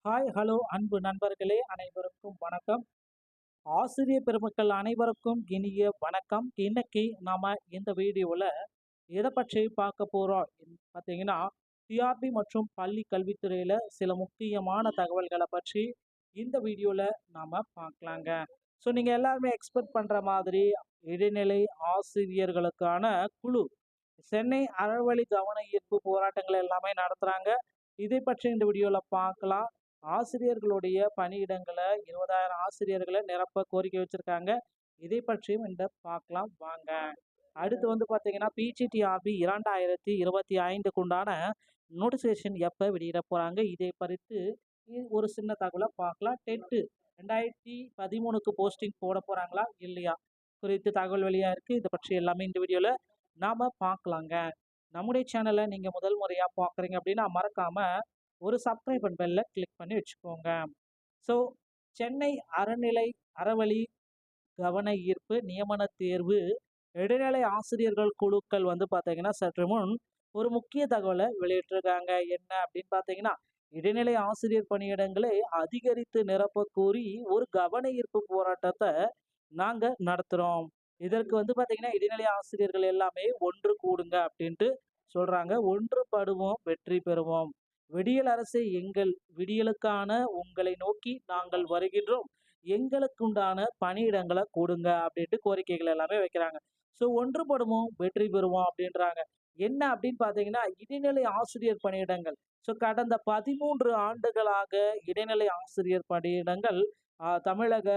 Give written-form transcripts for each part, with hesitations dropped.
Hi hello அன்பு நண்பர்களே அனைவருக்கும் வணக்கம். ஆசிரியர் பெருமக்கள் அனைவருக்கும் இனிய வணக்கம். இன்னைக்கு நாம இந்த வீடியோவில் எதை பற்றி பார்க்க போகிறோம் பார்த்தீங்கன்னா, டிஆர்பி மற்றும் பள்ளி கல்வித்துறையில் சில முக்கியமான தகவல்களை பற்றி இந்த வீடியோவில் நாம் பார்க்கலாங்க. ஸோ நீங்கள் எல்லாருமே எக்ஸ்பெக்ட் பண்ணுற மாதிரி இடைநிலை ஆசிரியர்களுக்கான குழு சென்னை அறவழி கவன ஈர்ப்பு போராட்டங்கள் எல்லாமே நடத்துகிறாங்க. இதை பற்றி இந்த வீடியோவில் பார்க்கலாம். ஆசிரியர்களுடைய பணியிடங்களை 20,000 ஆசிரியர்களை நிரப்ப கோரிக்கை வச்சிருக்காங்க. இதை பற்றியும் இந்த பார்க்கலாம் வாங்க. அடுத்து பார்த்தீங்கன்னா, பிஜிடிஆர்பி 2025க்கு உண்டான நோட்டிஃபிகேஷன் எப்போ வெளியிட போகிறாங்க, இதை குறித்து ஒரு சின்ன தகவலை பார்க்கலாம். டெட்டு 2013க்கு போஸ்டிங் போட போகிறாங்களா இல்லையா குறித்து தகவல் வெளியாக இருக்குது. இதை பற்றி எல்லாமே இந்த வீடியோவில் நாம் பார்க்கலாங்க. நம்முடைய சேனலை நீங்கள் முதல் முறையாக பார்க்குறீங்க அப்படின்னா மறக்காமல் ஒரு சப்ஸ்கிரைப் பெல்ல கிளிக் பண்ணி வச்சுக்கோங்க. ஸோ சென்னை அறவழி கவன ஈர்ப்பு நியமன தேர்வு இடைநிலை ஆசிரியர்கள் குழுக்கள் பார்த்தீங்கன்னா சற்று முன் ஒரு முக்கிய தகவலை வெளியிட்டிருக்காங்க. என்ன அப்படின்னு பார்த்தீங்கன்னா, இடைநிலை ஆசிரியர் பணியிடங்களை அதிகரித்து நிரப்ப கோரி ஒரு கவன ஈர்ப்பு போராட்டத்தை நாங்கள் நடத்துகிறோம். இதற்கு பார்த்தீங்கன்னா, இடைநிலை ஆசிரியர்கள் எல்லாமே ஒன்று கூடுங்க அப்படின்ட்டு சொல்கிறாங்க. ஒன்றுபடுவோம், வெற்றி பெறுவோம். விடியல் அரசே எங்கள் விடியலுக்கான உங்களை நோக்கி நாங்கள் வருகின்றோம். எங்களுக்குண்டான பணியிடங்களை கொடுங்க அப்படின்ட்டு கோரிக்கைகள் எல்லாமே வைக்கிறாங்க. ஸோ ஒன்றுபடுவோம், வெற்றி பெறுவோம் அப்படின்றாங்க. என்ன அப்படின்னு பார்த்தீங்கன்னா, இடைநிலை ஆசிரியர் பணியிடங்கள். ஸோ கடந்த 13 ஆண்டுகளாக இடைநிலை ஆசிரியர் பணியிடங்கள் தமிழக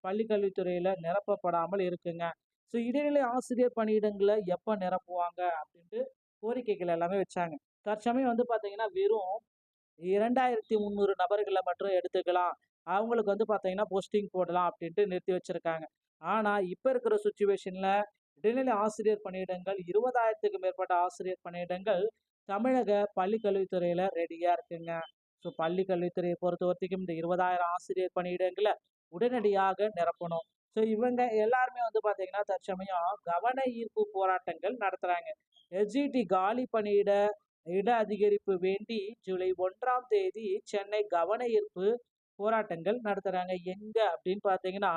பள்ளிக்கல்வித்துறையில் நிரப்பப்படாமல் இருக்குங்க. ஸோ இடைநிலை ஆசிரியர் பணியிடங்களை எப்போ நிரப்புவாங்க அப்படின்ட்டு கோரிக்கைகள் எல்லாமே வச்சாங்க. தற்சமயம் பார்த்தீங்கன்னா, வெறும் 2300 நபர்களை மட்டும் எடுத்துக்கலாம். அவங்களுக்கு பார்த்தீங்கன்னா போஸ்டிங் போடலாம் அப்படின்ட்டு நிறுத்தி வச்சிருக்காங்க. ஆனால் இப்போ இருக்கிற சுச்சுவேஷனில் இடைநிலை ஆசிரியர் பணியிடங்கள் 20,000க்கு மேற்பட்ட ஆசிரியர் பணியிடங்கள் தமிழக பள்ளிக்கல்வித்துறையில் ரெடியாக இருக்குங்க. ஸோ பள்ளிக்கல்வித்துறையை பொறுத்த வரைக்கும் இந்த 20,000 ஆசிரியர் பணியிடங்களை உடனடியாக நிரப்பணும். ஸோ இவங்க எல்லாருமே பார்த்தீங்கன்னா தற்சமயம் கவன ஈர்ப்பு போராட்டங்கள் நடத்துகிறாங்க. எஸ்ஜிடி காலி பணியிட இட அதிகரிப்பு வேண்டி ஜூலை 1ஆம் தேதி சென்னை கவன ஈர்ப்பு போராட்டங்கள் நடத்துறாங்க. எங்க அப்படின்னு பார்த்தீங்கன்னா,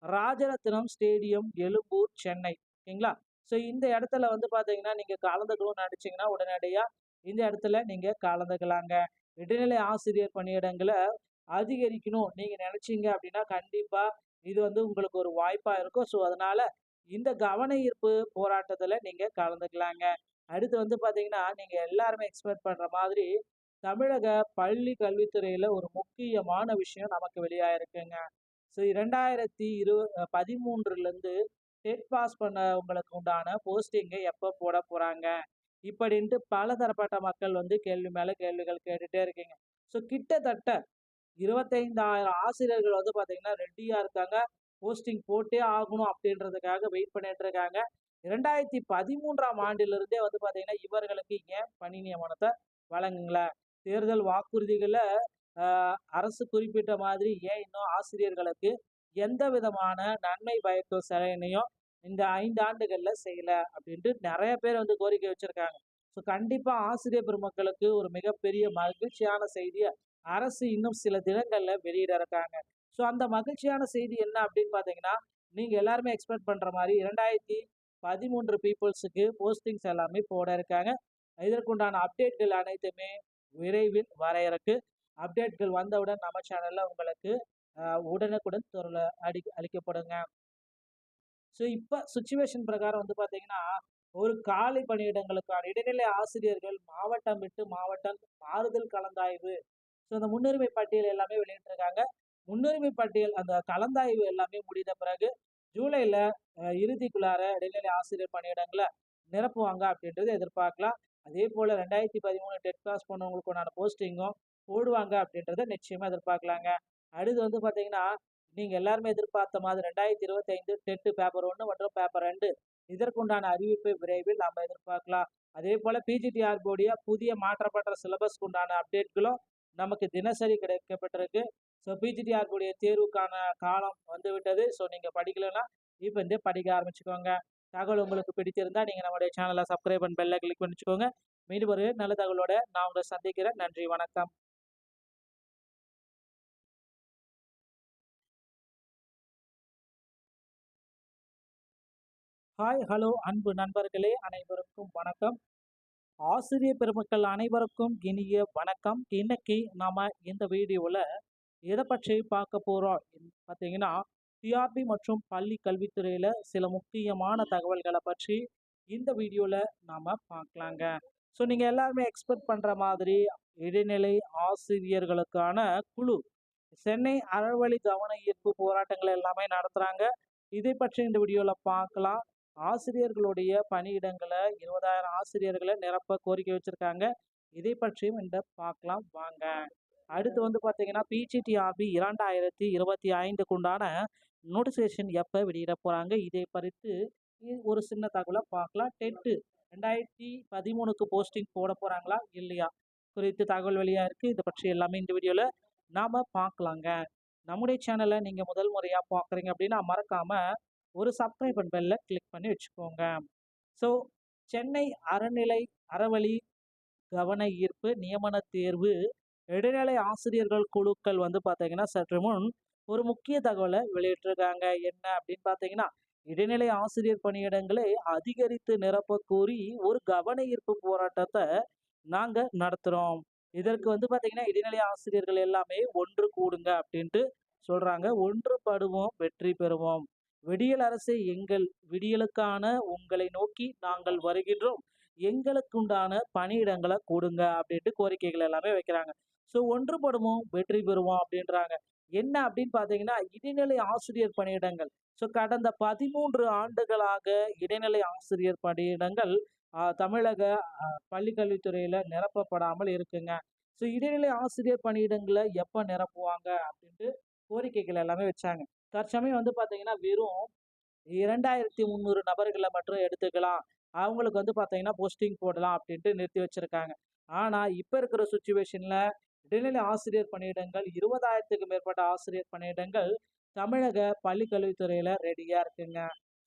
ராஜரத்னம் ஸ்டேடியம், எழும்பூர், சென்னை. ஓகேங்களா? ஸோ இந்த இடத்துல பார்த்தீங்கன்னா, நீங்க கலந்துக்கணும்னு நினைச்சீங்கன்னா உடனடியா இந்த இடத்துல நீங்க கலந்துக்கலாங்க. இடைநிலை ஆசிரியர் பணியிடங்களை அதிகரிக்கணும் நீங்க நினைச்சீங்க அப்படின்னா கண்டிப்பா இது உங்களுக்கு ஒரு வாய்ப்பா இருக்கும். ஸோ அதனால இந்த கவன ஈர்ப்பு போராட்டத்துல நீங்க கலந்துக்கலாங்க. அடுத்து பார்த்தீங்கன்னா, நீங்க எல்லாருமே எக்ஸ்பெக்ட் பண்ற மாதிரி தமிழக பள்ளி கல்வித்துறையில ஒரு முக்கியமான விஷயம் நமக்கு வெளியாயிருக்குங்க. ஸோ 2013லேருந்து டெட் பாஸ் பண்ணவங்களுக்கு உண்டான போஸ்டிங்கை எப்போ போட போறாங்க இப்படின்ட்டு பல தரப்பட்ட மக்கள் கேள்வி மேல கேள்விகள் கேட்டுட்டே இருக்கீங்க. ஸோ கிட்டத்தட்ட 25,000 ஆசிரியர்கள் பார்த்தீங்கன்னா ரெடியா இருக்காங்க. போஸ்டிங் போட்டே ஆகணும் அப்படின்றதுக்காக வெயிட் பண்ணிட்டு இருக்காங்க. 2013ஆம் ஆண்டிலிருந்தே பார்த்தீங்கன்னா இவர்களுக்கு ஏன் பணி நியமனத்தை வழங்குங்கள, தேர்தல் வாக்குறுதிகளை அரசு குறிப்பிட்ட மாதிரி ஏன் இன்னும் ஆசிரியர்களுக்கு எந்த விதமான நன்மை பயக்கும் செயலையும் இந்த 5 ஆண்டுகள்ல செய்யல அப்படின்ட்டு நிறைய பேர் கோரிக்கை வச்சிருக்காங்க. ஸோ கண்டிப்பா ஆசிரியர் பெருமக்களுக்கு ஒரு மிகப்பெரிய மகிழ்ச்சியான செய்தியை அரசு இன்னும் சில தினங்கள்ல வெளியிட இருக்காங்க. ஸோ அந்த மகிழ்ச்சியான செய்தி என்ன அப்படின்னு பார்த்தீங்கன்னா, நீங்க எல்லாருமே எக்ஸ்பெக்ட் பண்ற மாதிரி 2013 பீப்புள்ஸுக்கு போஸ்டிங்ஸ் எல்லாமே போட இருக்காங்க. இதற்குண்டான அப்டேட்கள் அனைத்துமே விரைவில் வர இருக்கு. அப்டேட்கள் வந்தவுடன் நம்ம சேனல்ல உங்களுக்கு உடனுக்குடன் அளிக்கப்படுங்க. ஸோ இப்போ சுச்சுவேஷன் பிரகாரம் பார்த்தீங்கன்னா, ஒரு காலி பணியிடங்களுக்கான இடைநிலை ஆசிரியர்கள் மாவட்டம் விட்டு மாவட்டம் மாறுதல் கலந்தாய்வு. ஸோ அந்த முன்னுரிமை பட்டியல் எல்லாமே வெளியிட்டிருக்காங்க. முன்னுரிமை பட்டியல் அந்த கலந்தாய்வு எல்லாமே முடிந்த பிறகு ஜூலைல இறுதிக்குள்ளார இடைநிலை ஆசிரியர் பணியிடங்களை நிரப்புவாங்க அப்படின்றது எதிர்பார்க்கலாம். அதே போல 2013 டெட் பாஸ் பண்ணவங்களுக்கு உண்டான போஸ்டிங்கும் போடுவாங்க அப்படின்றத நிச்சயமா எதிர்பார்க்கலாங்க. அடுத்து பார்த்தீங்கன்னா, நீங்க எல்லாருமே எதிர்பார்த்த மாதிரி 2025 டெட் பேப்பர் 1 மற்றும் பேப்பர் 2 இதற்குண்டான அறிவிப்பை விரைவில் நாம் எதிர்பார்க்கலாம். அதே போல பிஜிடிஆர்பியுடைய புதிய மாற்றப்பட்ட சிலபஸ்க்கு உண்டான அப்டேட்களும் நமக்கு தினசரி கிடைக்கப்பட்டிருக்கு. ஸோ பிஜிடிஆர்பியுடைய தேர்வுக்கான காலம் வந்துவிட்டது. ஸோ நீங்க படிக்கலைன்னா இப்போ இருந்தே படிக்க ஆரம்பிச்சுக்கோங்க. தகவல் உங்களுக்கு பிடித்திருந்தா நீங்க நம்முடைய சேனலை சப்ஸ்கிரைப் பண்ணி பெல்ல கிளிக் பண்ணிச்சுக்கோங்க. மீண்டும் ஒரு நல்ல தகவலோட நான் உங்களை சந்திக்கிறேன். நன்றி, வணக்கம். ஹாய், ஹலோ அன்பு நண்பர்களே அனைவருக்கும் வணக்கம். ஆசிரியர் பெருமக்கள் அனைவருக்கும் இனிய வணக்கம். இன்னைக்கு நாம இந்த வீடியோல எதை பற்றி பார்க்க போறோம் பார்த்தீங்கன்னா, டிஆர்பி மற்றும் பள்ளி கல்வித்துறையில சில முக்கியமான தகவல்களை பற்றி இந்த வீடியோல நாம பார்க்கலாங்க. ஸோ நீங்க எல்லாருமே எக்ஸ்பெக்ட் பண்ற மாதிரி இடைநிலை ஆசிரியர்களுக்கான குழு சென்னை அறவழி கவன ஈர்ப்பு போராட்டங்கள் எல்லாமே நடத்துறாங்க. இதை பற்றி இந்த வீடியோல பார்க்கலாம். ஆசிரியர்களுடைய பணியிடங்களை 20,000 ஆசிரியர்களை நிரப்ப கோரிக்கை வச்சிருக்காங்க. இதை பற்றியும் இந்த பார்க்கலாம் வாங்க. அடுத்து வந்து பார்த்தீங்கன்னா, பிஜிடிஆர்பி 2025க்கு உண்டான நோட்டிஃபிகேஷன் எப்போ வெளியிட போறாங்க? இதை குறித்து ஒரு சின்ன தகவலை பார்க்கலாம். டெட்டு 2013க்கு போஸ்டிங் போட போறாங்களா இல்லையா குறித்து தகவல் வெளியா இருக்கு. இதை பற்றி எல்லாமே இந்த வீடியோல நாம பார்க்கலாங்க. நம்முடைய சேனலை நீங்க முதல் முறையா பார்க்குறீங்க அப்படின்னா மறக்காம ஒரு சப்ஸ்கிரைப் பெல்ல கிளிக் பண்ணி வச்சுக்கோங்க. ஸோ சென்னை அறவழி கவன ஈர்ப்பு நியமன தேர்வு இடைநிலை ஆசிரியர்கள் குழுக்கள் வந்து பார்த்தீங்கன்னா சற்று முன் ஒரு முக்கிய தகவலை வெளியிட்டிருக்காங்க. என்ன அப்படின்னு பார்த்தீங்கன்னா, இடைநிலை ஆசிரியர் பணியிடங்களை அதிகரித்து நிரப்ப கோரி ஒரு கவன ஈர்ப்பு போராட்டத்தை நாங்க நடத்துறோம். இதற்கு வந்து பார்த்தீங்கன்னா, இடைநிலை ஆசிரியர்கள் எல்லாமே ஒன்று கூடுங்க அப்படின்ட்டு சொல்றாங்க. ஒன்றுபடுவோம், வெற்றி பெறுவோம். விடியல் அரசே எங்கள் விடியலுக்கான உங்களை நோக்கி நாங்கள் வருகின்றோம். எங்களுக்குண்டான பணியிடங்களை கொடுங்க அப்படின்ட்டு கோரிக்கைகள் எல்லாமே வைக்கிறாங்க. ஸோ ஒன்றுபடுவோம், வெற்றி பெறுவோம் அப்படின்றாங்க. என்ன அப்படின்னு பார்த்தீங்கன்னா, இடைநிலை ஆசிரியர் பணியிடங்கள். ஸோ கடந்த 13 ஆண்டுகளாக இடைநிலை ஆசிரியர் பணியிடங்கள் தமிழக பள்ளிக்கல்வித்துறையில நிரப்பப்படாமல் இருக்குங்க. ஸோ இடைநிலை ஆசிரியர் பணியிடங்களை எப்போ நிரப்புவாங்க அப்படின்ட்டு கோரிக்கைகள் எல்லாமே வச்சாங்க. தற்சமயம் வந்து பார்த்தீங்கன்னா, வெறும் 2300 நபர்களை மட்டும் எடுத்துக்கலாம். அவங்களுக்கு வந்து பார்த்தீங்கன்னா, போஸ்டிங் போடலாம் அப்படின்ட்டு நிறுத்தி வச்சிருக்காங்க. ஆனா, இப்ப இருக்கிற சிச்சுவேஷன்ல இடைநிலை ஆசிரியர் பணியிடங்கள் 20,000க்கு மேற்பட்ட ஆசிரியர் பணியிடங்கள் தமிழக பள்ளிக் கல்வித்துறையில ரெடியா இருக்குங்க.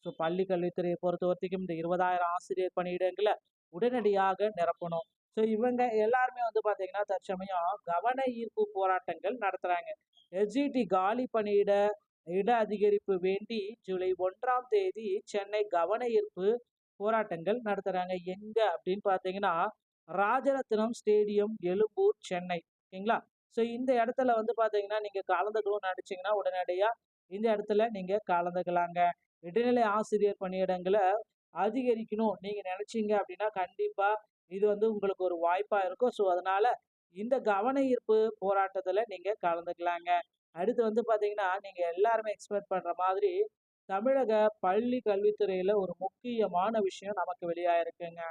ஸோ பள்ளி கல்வித்துறையை பொறுத்தவரைக்கும் இந்த 20,000 ஆசிரியர் பணியிடங்கள உடனடியாக நிரப்பணும். ஸோ இவங்க எல்லாருமே வந்து பார்த்தீங்கன்னா, தற்சமயம் கவன ஈர்ப்பு போராட்டங்கள் நடத்துறாங்க. எஸ்ஜிடி காலி பணியிட இட அதிகரிப்பு வேண்டி ஜூலை 1ஆம் தேதி சென்னை கவன ஈர்ப்பு போராட்டங்கள் நடத்துறாங்க. எங்க அப்படின்னு பார்த்தீங்கன்னா, ராஜரத்னம் ஸ்டேடியம், எழும்பூர், சென்னை. ஓகேங்களா? ஸோ இந்த இடத்துல வந்து பார்த்தீங்கன்னா, நீங்க கலந்துக்கணும்னு நினைச்சீங்கன்னா உடனடியா இந்த இடத்துல நீங்க கலந்துக்கலாங்க. இடைநிலை ஆசிரியர் பணியிடங்களை அதிகரிக்கணும் நீங்க நினைச்சீங்க அப்படின்னா கண்டிப்பா இது வந்து உங்களுக்கு ஒரு வாய்ப்பா இருக்கும். ஸோ அதனால இந்த கவன ஈர்ப்பு போராட்டத்துல நீங்க கலந்துக்கலாங்க. அடுத்து வந்து பார்த்தீங்கன்னா, நீங்க எல்லாருமே எக்ஸ்பெக்ட் பண்ற மாதிரி தமிழக பள்ளி கல்வித்துறையில ஒரு முக்கியமான விஷயம் நமக்கு வெளியாயிருக்குங்க.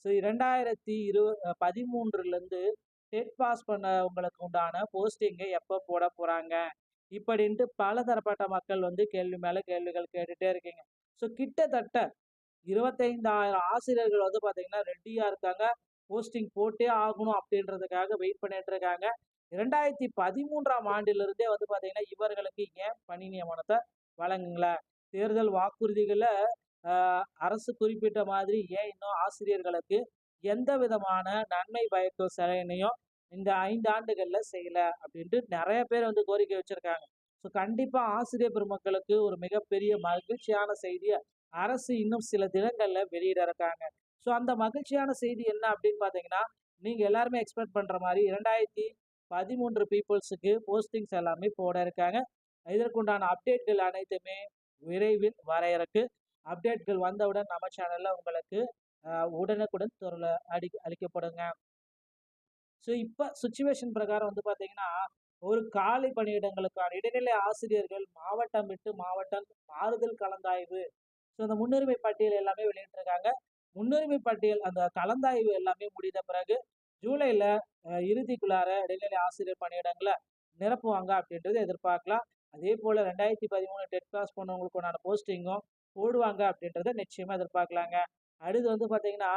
ஸோ 2013லேருந்து டெட் பாஸ் பண்ணவங்களுக்கு உண்டான போஸ்டிங்கை எப்போ போட போறாங்க? இப்படின்ட்டு பல தரப்பட்ட மக்கள் வந்து கேள்வி மேல கேள்விகள் கேட்டுட்டே இருக்கீங்க. ஸோ கிட்டத்தட்ட 25,000 ஆசிரியர்கள் வந்து பார்த்தீங்கன்னா ரெடியா இருக்காங்க. போஸ்டிங் போட்டே ஆகணும் அப்படின்றதுக்காக வெயிட் பண்ணிட்டு இருக்காங்க. 2013ஆம் ஆண்டிலிருந்தே வந்து பார்த்தீங்கன்னா, இவர்களுக்கு ஏன் பணி நியமனத்த வழங்குங்கள? தேர்தல் வாக்குறுதிகள அரசு குறிப்பிட்ட மாதிரி ஏன் இன்னும் ஆசிரியர்களுக்கு எந்த விதமான நன்மை பயக்கும் செயலையும் இந்த 5 ஆண்டுகள்ல செய்யல அப்படின்ட்டு நெறைய பேர் வந்து கோரிக்கை வச்சிருக்காங்க. ஸோ கண்டிப்பா ஆசிரியர் பெருமக்களுக்கு ஒரு மிகப்பெரிய மகிழ்ச்சியான செய்திய அரசு இன்னும் சில தினங்கள்ல வெளியிட இருக்காங்க. ஸோ அந்த மகிழ்ச்சியான செய்தி என்ன அப்படின்னு பார்த்தீங்கன்னா, நீங்க எல்லாருமே எக்ஸ்பெக்ட் பண்ற மாரி 2013 பீப்புள்ஸுக்கு போஸ்டிங்ஸ் எல்லாமே போட இருக்காங்க. இதற்குண்டான அப்டேட்கள் அனைத்துமே விரைவில் வர இருக்கு. அப்டேட்கள் வந்தவுடன் நம்ம சேனல்ல உங்களுக்கு உடனுக்குடன் அளிக்கப்படுங்க. ஸோ இப்ப சிச்சுவேஷன் பிரகாரம் வந்து பார்த்தீங்கன்னா, ஒரு காலி பணியிடங்களுக்கான இடைநிலை ஆசிரியர்கள் மாவட்டம் விட்டு மாவட்டம் மாறுதல் கலந்தாய்வு. ஸோ அந்த முன்னுரிமை பட்டியல் எல்லாமே வெளியிட்டிருக்காங்க. முன்னுரிமை பட்டியல் அந்த கலந்தாய்வு எல்லாமே முடிந்த பிறகு ஜூலைல இறுதிக்குள்ளார இடைநிலை ஆசிரியர் பணியிடங்கள நிரப்புவாங்க அப்படின்றது எதிர்பார்க்கலாம். அதே போல 2013 டெட் பாஸ் பண்ணவங்களுக்கு உண்டான போஸ்டிங்கும் போடுவாங்க அப்படின்றத நிச்சயமா எதிர்பார்க்கலாங்க. அடுத்து வந்து பார்த்தீங்கன்னா,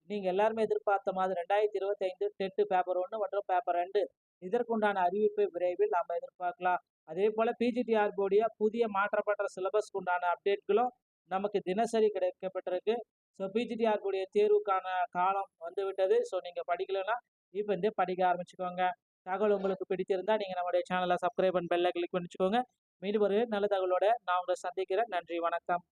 நீங்க எல்லாருமே எதிர்பார்த்த மாதிரி 2025 டெட் பேப்பர் 1 மற்றும் பேப்பர் 2 இதற்குண்டான அறிவிப்பை விரைவில் நாம எதிர்பார்க்கலாம். அதே போல பிஜிடிஆர்பியுடைய புதிய மாற்றப்பட்ட சிலபஸ்க்கு உண்டான அப்டேட்களும் நமக்கு தினசரி கிடைக்கப்பட்டிருக்கு. ஸோ பிஜிடிஆர்பியுடைய தேர்வுக்கான காலம் வந்துவிட்டது. ஸோ நீங்க படிக்கலைன்னா இப்ப இருந்தே படிக்க ஆரம்பிச்சுக்கோங்க. தகவல் உங்களுக்கு பிடித்திருந்தா நீங்க நம்முடைய சேனலை சப்ஸ்கிரைப் பண்ணி பெல்ல கிளிக் பண்ணிச்சுக்கோங்க. மீண்டும் ஒரு நல்ல தகவலோட நான் உங்களை சந்திக்கிறேன். நன்றி, வணக்கம்.